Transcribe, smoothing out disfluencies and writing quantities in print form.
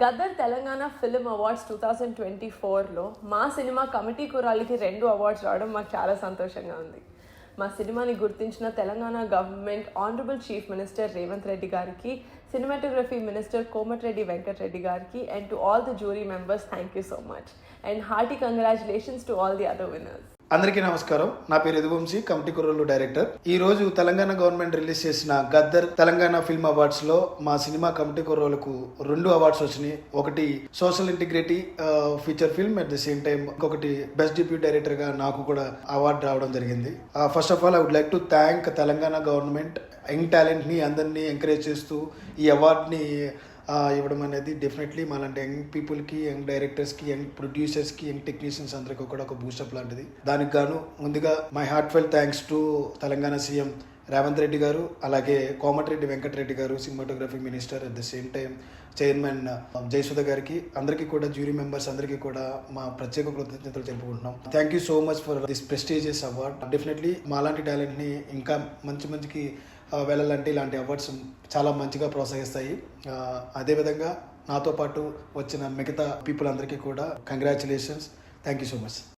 Gaddar Telangana film awards 2024లో మా cinema committee కుర్రాళ్ళకి 2 awards రావడం మాకు చాలా సంతోషంగా ఉంది. మా సినిమాని గుర్తించిన Telangana government honourable chief minister Revanth Reddy గారికి, సినిమాటోగ్రఫీ మినిస్టర్ కోమటిరెడ్డి వెంకటరెడ్డి గారికి, and to all the jury members, thank you so much. And hearty congratulations to all the other winners. అందరికీ నమస్కారం. నా పేరు యదువంశీ, కమిటీ కుర్రోళ్ళు డైరెక్టర్. ఈ రోజు తెలంగాణ గవర్నమెంట్ రిలీజ్ చేసిన గద్దర్ తెలంగాణ ఫిల్మ్ అవార్డ్స్ లో మా సినిమా కమిటీ కుర్రోళ్ళకు 2 అవార్డ్స్ వచ్చినాయి. ఒకటి social integrity feature film, at the same time ఇంకొకటి బెస్ట్ డిప్యూటీ డైరెక్టర్ గా నాకు కూడా అవార్డు రావడం జరిగింది. First of all I would like to thank Telangana government young talent ని అందరినీ ఎంకరేజ్ చేస్తూ ఈ అవార్డుని ఇవ్వడం అనేది డెఫినెట్లీ మాలాంటి యంగ్ పీపుల్కి, యంగ్ డైరెక్టర్స్కి, యంగ్ ప్రొడ్యూసర్స్కి, యంగ్ టెక్నీషియన్స్ అందరికీ కూడా ఒక బూస్టప్ లాంటిది. దానికి గాను ముందుగా my heartfelt thanks to Telangana CM Revanth Reddy garu, అలాగే Komatireddy Venkatareddy garu, cinematography minister, at the same time chairman Jayasudha గారికి, అందరికీ కూడా జ్యూరీ మెంబర్స్ అందరికీ కూడా మా ప్రత్యేక కృతజ్ఞతలు తెలుపుకుంటున్నాం. Thank you so much for this prestigious award. Definitely మాలాంటి టాలెంట్ని ఇంకా మంచికి వెళ్ళాలంటే ఇలాంటి అవార్డ్స్ చాలా మంచిగా ప్రోత్సహిస్తాయి. అదేవిధంగా నాతో పాటు వచ్చిన మిగతా పీపుల్ అందరికీ కూడా congratulations. Thank you so much.